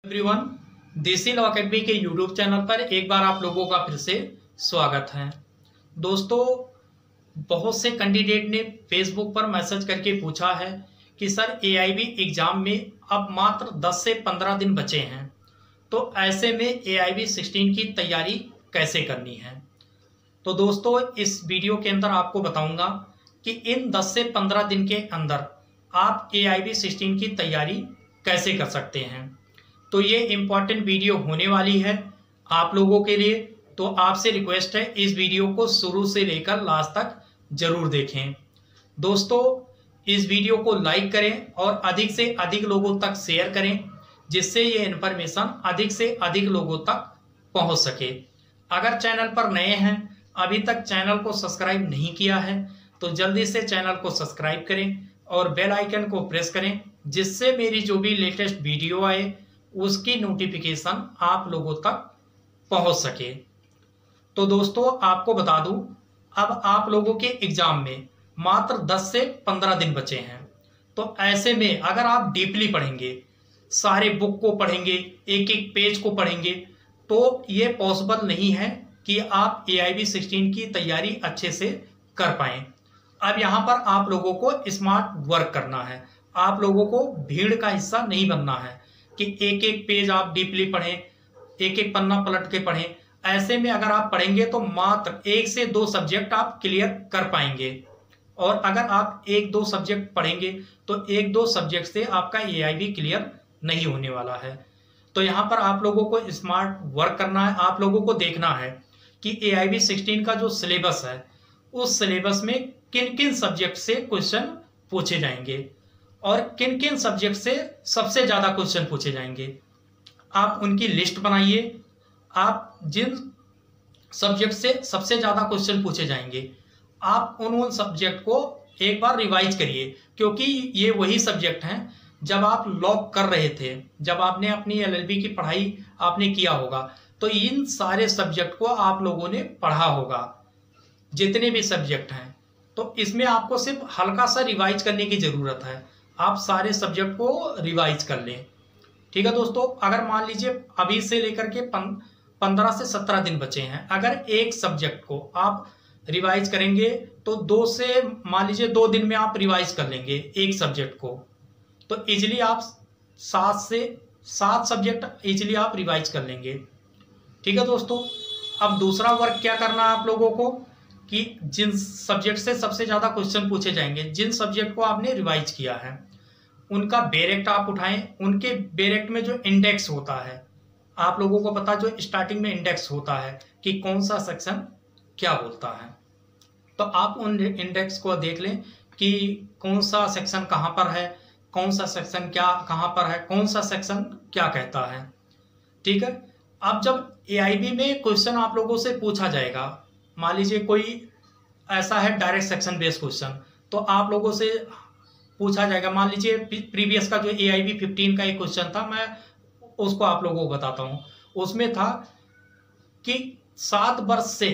Everyone, देसी law academy के YouTube channel पर एक बार आप लोगों का फिर से स्वागत है। दोस्तों, बहुत से कैंडिडेट ने फेसबुक पर मैसेज करके पूछा है कि सर एआईबी एग्जाम में अब मात्र 10 से 15 दिन बचे हैं, तो ऐसे में एआईबी 16 की तैयारी कैसे करनी है। तो दोस्तों, इस वीडियो के अंदर आपको बताऊंगा कि इन 10 से 15 दिन के अंदर आप एआईबी 16 की तैयारी कैसे कर सकते हैं। तो ये इम्पॉर्टेंट वीडियो होने वाली है आप लोगों के लिए, तो आपसे रिक्वेस्ट है इस वीडियो को शुरू से लेकर लास्ट तक जरूर देखें। दोस्तों, इस वीडियो को लाइक करें और अधिक से अधिक लोगों तक शेयर करें, जिससे ये इन्फॉर्मेशन अधिक से अधिक लोगों तक पहुंच सके। अगर चैनल पर नए हैं, अभी तक चैनल को सब्सक्राइब नहीं किया है, तो जल्दी से चैनल को सब्सक्राइब करें और बेल आइकन को प्रेस करें, जिससे मेरी जो भी लेटेस्ट वीडियो आए उसकी नोटिफिकेशन आप लोगों तक पहुंच सके। तो दोस्तों, आपको बता दूं, अब आप लोगों के एग्जाम में मात्र 10 से 15 दिन बचे हैं। तो ऐसे में अगर आप डीपली पढ़ेंगे, सारे बुक को पढ़ेंगे, एक एक पेज को पढ़ेंगे, तो ये पॉसिबल नहीं है कि आप एआईबी 16 की तैयारी अच्छे से कर पाएं। अब यहाँ पर आप लोगों को स्मार्ट वर्क करना है, आप लोगों को भीड़ का हिस्सा नहीं बनना है कि एक एक पेज आप डीपली पढ़ें, एक एक पन्ना पलट के पढ़ें। ऐसे में अगर आप पढ़ेंगे तो मात्र 1 से 2 सब्जेक्ट आप क्लियर कर पाएंगे, और अगर आप 1-2 सब्जेक्ट पढ़ेंगे तो 1-2 सब्जेक्ट से आपका एआईबी क्लियर नहीं होने वाला है। तो यहाँ पर आप लोगों को स्मार्ट वर्क करना है, आप लोगों को देखना है कि एआईबी 16 का जो सिलेबस है उस सिलेबस में किन किन सब्जेक्ट से क्वेश्चन पूछे जाएंगे और किन किन सब्जेक्ट से सबसे ज्यादा क्वेश्चन पूछे जाएंगे। आप उनकी लिस्ट बनाइए। आप जिन सब्जेक्ट से सबसे ज्यादा क्वेश्चन पूछे जाएंगे, आप उन सब्जेक्ट को एक बार रिवाइज करिए, क्योंकि ये वही सब्जेक्ट हैं जब आप लॉ कर रहे थे, जब आपने अपनी एलएलबी की पढ़ाई आपने किया होगा, तो इन सारे सब्जेक्ट को आप लोगों ने पढ़ा होगा, जितने भी सब्जेक्ट हैं। तो इसमें आपको सिर्फ हल्का सा रिवाइज करने की जरूरत है, आप सारे सब्जेक्ट को रिवाइज कर लें। ठीक है दोस्तों, अगर मान लीजिए अभी से लेकर के 15 से 17 दिन बचे हैं, अगर एक सब्जेक्ट को आप रिवाइज करेंगे तो 2 से मान लीजिए 2 दिन में आप रिवाइज कर लेंगे एक सब्जेक्ट को, तो इजिली आप 7 से 7 सब्जेक्ट इजिली आप रिवाइज कर लेंगे। ठीक है दोस्तों, अब दूसरा वर्क क्या करना है आप लोगों को कि जिन सब्जेक्ट से सबसे ज्यादा क्वेश्चन पूछे जाएंगे, जिन सब्जेक्ट को आपने रिवाइज किया है, उनका बेरेक्ट आप उठाएं। उनके बेरेक्ट में जो इंडेक्स होता है, आप लोगों को पता, जो स्टार्टिंग में इंडेक्स होता है कि कौन सा सेक्शन क्या बोलता है, तो आप उन इंडेक्स को देख लें कि कौन सा सेक्शन कहाँ पर है, कौन सा सेक्शन क्या कहाँ पर है, कौन सा सेक्शन क्या कहता है। ठीक है, अब जब एआईबी में क्वेश्चन आप लोगों से पूछा जाएगा, मान लीजिए कोई ऐसा है डायरेक्ट सेक्शन बेस्ड क्वेश्चन, तो आप लोगों से पूछा जाएगा, मान लीजिए प्रीवियस का जो एआईबी 15 का एक क्वेश्चन था, मैं उसको आप लोगों को बताता हूं। उसमें था कि 7 वर्ष से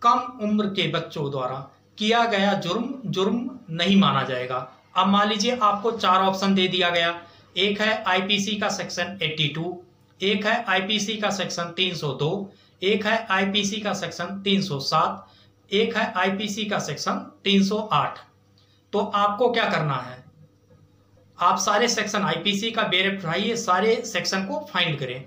कम उम्र के बच्चों द्वारा किया गया जुर्म नहीं माना जाएगा। अब मान लीजिए आपको 4 ऑप्शन दे दिया गया, एक है आईपीसी का सेक्शन 82, एक है आईपीसी का सेक्शन 302, एक है आईपीसी का सेक्शन 307, एक है आईपीसी का सेक्शन 308। तो आपको क्या करना है, आप सारे सेक्शन आईपीसी का बेरेक्ट उठाइए, सारे सेक्शन को फाइंड करें।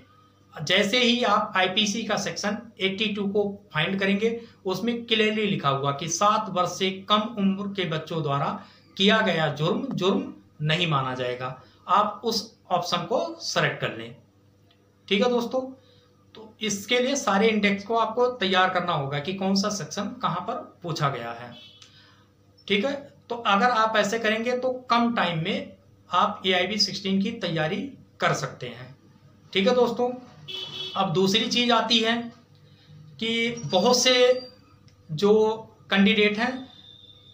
जैसे ही आप आईपीसी का सेक्शन 82 को फाइंड करेंगे, उसमें क्लियरली लिखा हुआ कि 7 वर्ष से कम उम्र के बच्चों द्वारा किया गया जुर्म नहीं माना जाएगा। आप उस ऑप्शन को सेलेक्ट कर लें। ठीक है दोस्तों, तो इसके लिए सारे इंडेक्स को आपको तैयार करना होगा कि कौन सा सेक्शन कहां पर पूछा गया है। ठीक है, तो अगर आप ऐसे करेंगे तो कम टाइम में आप एआईबी 16 की तैयारी कर सकते हैं। ठीक है दोस्तों, अब दूसरी चीज आती है कि बहुत से जो कैंडिडेट हैं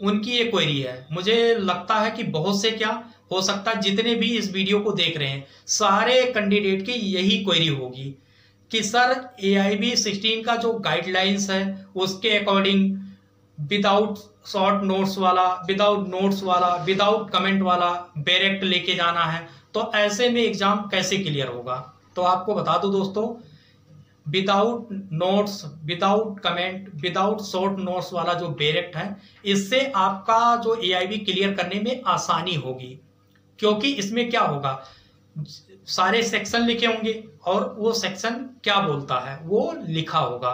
उनकी ये क्वेरी है, मुझे लगता है कि बहुत से क्या हो सकता है, जितने भी इस वीडियो को देख रहे हैं सारे कैंडिडेट की यही क्वेरी होगी कि सर एआईबी 16 का जो गाइडलाइंस है उसके अकॉर्डिंग विदाउट शॉर्ट नोट्स वाला, विदाउट नोट्स वाला, विदाउट कमेंट वाला बेरेक्ट लेके जाना है, तो ऐसे में एग्जाम कैसे क्लियर होगा। तो आपको बता दूं दोस्तों, without notes, without comment, without short notes वाला जो डायरेक्ट है, इससे आपका जो एआईबी क्लियर करने में आसानी होगी। क्योंकि इसमें क्या होगा, सारे सेक्शन लिखे होंगे और वो सेक्शन क्या बोलता है वो लिखा होगा।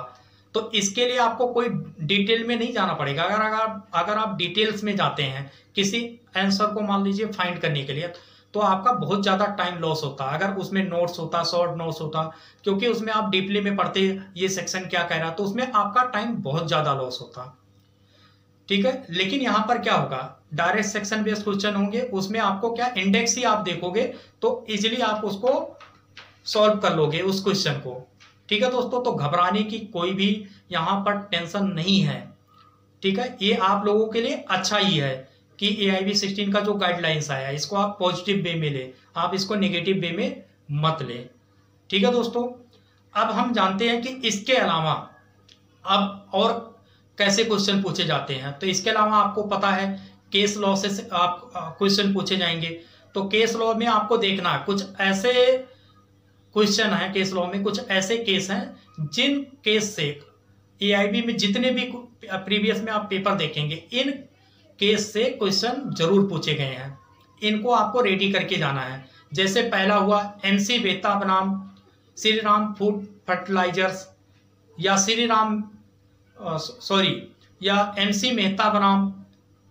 तो इसके लिए आपको कोई डिटेल में नहीं जाना पड़ेगा। अगर आप डिटेल्स में जाते हैं किसी आंसर को मान लीजिए फाइंड करने के लिए, तो आपका बहुत ज्यादा टाइम लॉस होता है। अगर उसमें नोट्स होता, शॉर्ट नोट्स होता, क्योंकि उसमें आप डीपली में पढ़ते ये सेक्शन क्या कह रहा, तो उसमें आपका टाइम बहुत ज्यादा लॉस होता। ठीक है, लेकिन यहां पर क्या होगा, डायरेक्ट सेक्शन बेस्ड क्वेश्चन होंगे, उसमें आपको क्या इंडेक्स ही आप देखोगे तो इजिली आप उसको सॉल्व कर लोगे उस क्वेश्चन को। ठीक है दोस्तों, तो घबराने की कोई भी यहां पर टेंशन नहीं है। ठीक है, ये आप लोगों के लिए अच्छा ही है कि AIB 16 का जो गाइडलाइंस आया है इसको आप पॉजिटिव वे में ले, आप इसको नेगेटिव वे में मत ले। ठीक है दोस्तों, अब हम जानते हैं कि इसके अलावा अब और कैसे क्वेश्चन पूछे जाते हैं। तो इसके अलावा आपको पता है केस लॉ से आप क्वेश्चन पूछे जाएंगे। तो केस लॉ में आपको देखना है कुछ ऐसे क्वेश्चन है, केस लॉ में कुछ ऐसे केस हैं जिन केस से AIB में जितने भी प्रीवियस में आप पेपर देखेंगे, इन केस से क्वेश्चन जरूर पूछे गए हैं। इनको आपको रेडी करके जाना है। जैसे पहला हुआ MC मेहता बनाम श्री राम फूड फर्टिलाइजर्स, या या MC मेहता बनाम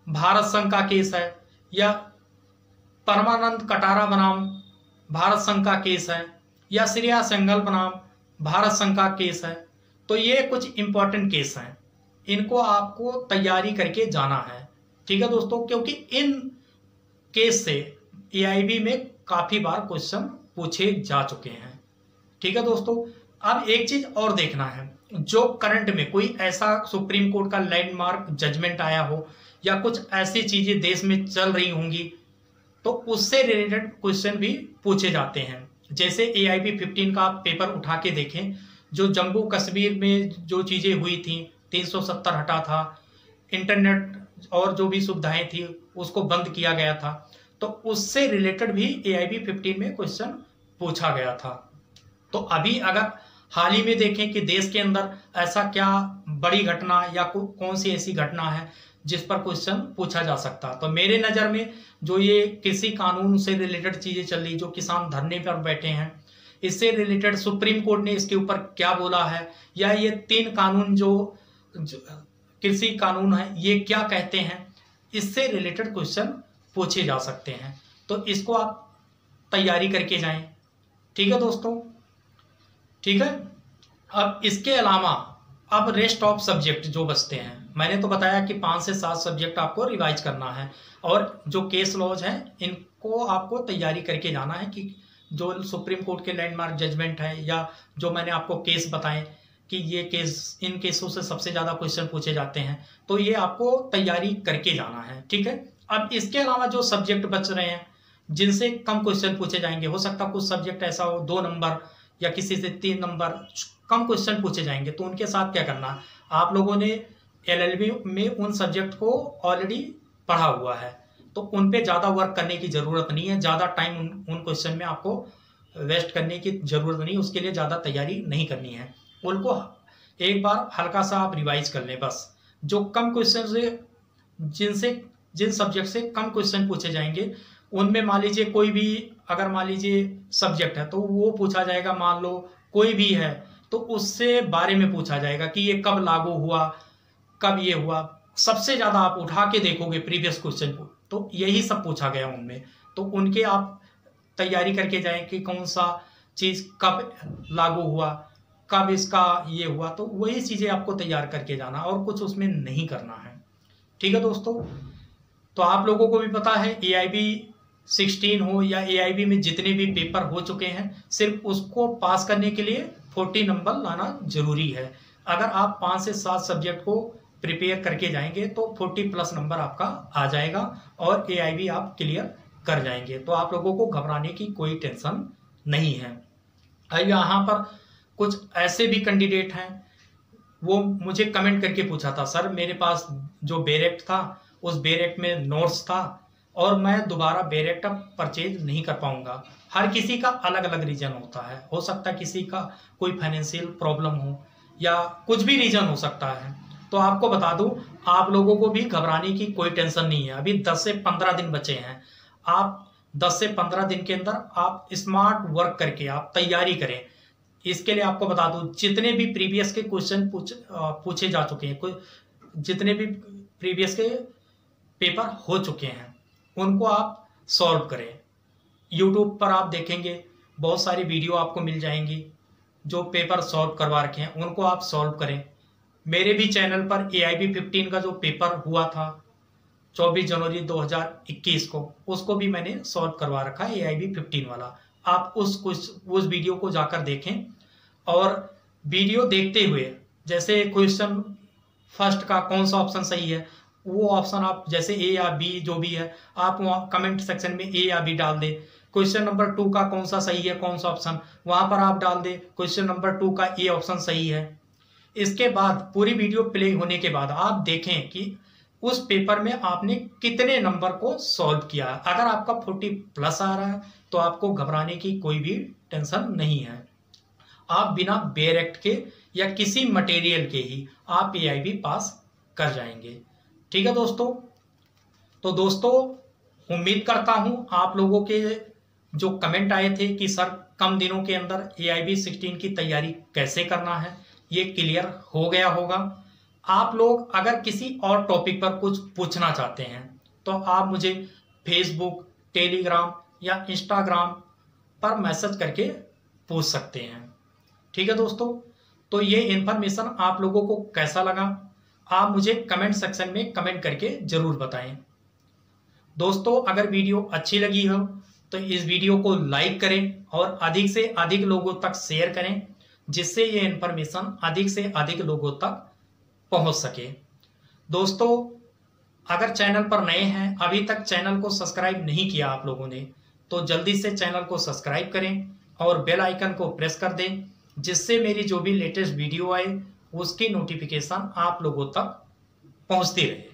भारत संघ का केस है, या परमानंद कटारा बनाम भारत संघ का केस है, या श्रेया सेंगल बनाम भारत संघ का केस है। तो ये कुछ इंपॉर्टेंट केस हैं, इनको आपको तैयारी करके जाना है। ठीक है दोस्तों, क्योंकि इन केस से AIB में काफी बार क्वेश्चन पूछे जा चुके हैं। ठीक है दोस्तों, अब एक चीज और देखना है, जो करंट में कोई ऐसा सुप्रीम कोर्ट का लैंडमार्क जजमेंट आया हो या कुछ ऐसी चीजें देश में चल रही होंगी, तो उससे रिलेटेड क्वेश्चन भी पूछे जाते हैं। जैसे AIB 15 का पेपर उठा के देखें, जो जम्मू कश्मीर में जो चीजें हुई थी, 370 हटा था, इंटरनेट और जो भी सुविधाएं थी उसको बंद किया गया था, तो उससे रिलेटेड भी AIB 15 में क्वेश्चन पूछा गया था। तो अभी अगर हाल ही में देखें कि देश के अंदर ऐसा क्या बड़ी घटना या कौन सी ऐसी घटना है जिस पर क्वेश्चन पूछा जा सकता, तो मेरे नज़र में जो ये कृषि कानून से रिलेटेड चीज़ें चल रही, जो किसान धरने पर बैठे हैं, इससे रिलेटेड सुप्रीम कोर्ट ने इसके ऊपर क्या बोला है, या ये 3 कानून जो कृषि कानून है ये क्या कहते हैं, इससे रिलेटेड क्वेश्चन पूछे जा सकते हैं। तो इसको आप तैयारी करके जाएं। ठीक है दोस्तों, ठीक है। अब इसके अलावा अब रेस्ट ऑफ सब्जेक्ट जो बचते हैं, मैंने तो बताया कि 5 से 7 सब्जेक्ट आपको रिवाइज करना है, और जो केस लॉज हैं इनको आपको तैयारी करके जाना है कि जो सुप्रीम कोर्ट के लैंडमार्क जजमेंट है या जो मैंने आपको केस बताएं कि ये केस, इन केसों से सबसे ज़्यादा क्वेश्चन पूछे जाते हैं, तो ये आपको तैयारी करके जाना है। ठीक है। अब इसके अलावा जो सब्जेक्ट बच रहे हैं जिनसे कम क्वेश्चन पूछे जाएंगे, हो सकता कुछ सब्जेक्ट ऐसा हो 2 नंबर या किसी से 3 नंबर कम क्वेश्चन पूछे जाएंगे, तो उनके साथ क्या करना, आप लोगों ने LLB में उन सब्जेक्ट को ऑलरेडी पढ़ा हुआ है, तो उन पे ज़्यादा वर्क करने की ज़रूरत नहीं है, ज़्यादा टाइम उन क्वेश्चन में आपको वेस्ट करने की ज़रूरत नहीं, उसके लिए ज़्यादा तैयारी नहीं करनी है। उनको एक बार हल्का सा आप रिवाइज कर लें बस। जो कम क्वेश्चन से जिन सब्जेक्ट से कम क्वेश्चन पूछे जाएंगे उनमें मान लीजिए कोई भी, अगर मान लीजिए सब्जेक्ट है तो वो पूछा जाएगा, मान लो कोई भी है तो उससे बारे में पूछा जाएगा कि ये कब लागू हुआ, कब ये हुआ। सबसे ज़्यादा आप उठा के देखोगे प्रीवियस क्वेश्चन को तो यही सब पूछा गया उनमें, तो उनके आप तैयारी करके जाएं कि कौन सा चीज़ कब लागू हुआ, कब इसका ये हुआ, तो वही चीज़ें आपको तैयार करके जाना और कुछ उसमें नहीं करना है। ठीक है दोस्तों, तो आप लोगों को भी पता है AIB 16 हो या AIB में जितने भी पेपर हो चुके हैं, सिर्फ उसको पास करने के लिए 40 नंबर लाना जरूरी है। अगर आप 5 से 7 सब्जेक्ट को प्रिपेयर करके जाएंगे तो 40+ नंबर आपका आ जाएगा और AIB आप क्लियर कर जाएंगे। तो आप लोगों को घबराने की कोई टेंशन नहीं है। यहाँ पर कुछ ऐसे भी कैंडिडेट हैं, वो मुझे कमेंट करके पूछा था, सर मेरे पास जो डायरेक्ट था उस डायरेक्ट में नोट्स था और मैं दोबारा डायरेक्ट परचेज नहीं कर पाऊंगा। हर किसी का अलग अलग रीजन होता है, हो सकता है किसी का कोई फाइनेंशियल प्रॉब्लम हो या कुछ भी रीजन हो सकता है। तो आपको बता दूं, आप लोगों को भी घबराने की कोई टेंशन नहीं है। अभी 10 से 15 दिन बचे हैं। आप 10 से 15 दिन के अंदर आप स्मार्ट वर्क करके आप तैयारी करें। इसके लिए आपको बता दूं, जितने भी प्रीवियस के क्वेश्चन पूछे जा चुके हैं, जितने भी प्रीवियस के पेपर हो चुके हैं उनको आप सॉल्व करें। यूट्यूब पर आप देखेंगे बहुत सारी वीडियो आपको मिल जाएंगी, जो पेपर सॉल्व करवा रखे हैं उनको आप सॉल्व करें। मेरे भी चैनल पर AIB 15 का जो पेपर हुआ था 24 जनवरी 2021 को, उसको भी मैंने सॉल्व करवा रखा है, AIB 15 वाला। आप उस वीडियो को जाकर देखें और वीडियो देखते हुए जैसे क्वेश्चन फर्स्ट का कौन सा ऑप्शन सही है, वो ऑप्शन आप जैसे A या B जो भी है आप वहाँ कमेंट सेक्शन में A या B डाल दें। क्वेश्चन नंबर 2 का कौन सा सही है, कौन सा ऑप्शन, वहां पर आप डाल दें क्वेश्चन नंबर 2 का A ऑप्शन सही है। इसके बाद पूरी वीडियो प्ले होने के बाद आप देखें कि उस पेपर में आपने कितने नंबर को सॉल्व किया है। अगर आपका 40+ आ रहा है तो आपको घबराने की कोई भी टेंशन नहीं है। आप बिना डायरेक्ट के या किसी मटेरियल के ही आप AIB पास कर जाएंगे। ठीक है दोस्तों। तो दोस्तों, उम्मीद करता हूं आप लोगों के जो कमेंट आए थे कि सर कम दिनों के अंदर AIB 16 की तैयारी कैसे करना है, ये क्लियर हो गया होगा। आप लोग अगर किसी और टॉपिक पर कुछ पूछना चाहते हैं तो आप मुझे फेसबुक, टेलीग्राम या इंस्टाग्राम पर मैसेज करके पूछ सकते हैं। ठीक है दोस्तों। तो ये इन्फॉर्मेशन आप लोगों को कैसा लगा, आप मुझे कमेंट सेक्शन में कमेंट करके जरूर बताएं। दोस्तों, अगर वीडियो अच्छी लगी हो तो इस वीडियो को लाइक करें और अधिक से अधिक लोगों तक शेयर करें, जिससे ये इन्फॉर्मेशन अधिक से अधिक लोगों तक पहुंच सके। दोस्तों, अगर चैनल पर नए हैं, अभी तक चैनल को सब्सक्राइब नहीं किया आप लोगों ने, तो जल्दी से चैनल को सब्सक्राइब करें और बेल आइकन को प्रेस कर दें, जिससे मेरी जो भी लेटेस्ट वीडियो आए उसकी नोटिफिकेशन आप लोगों तक पहुंचती रहे।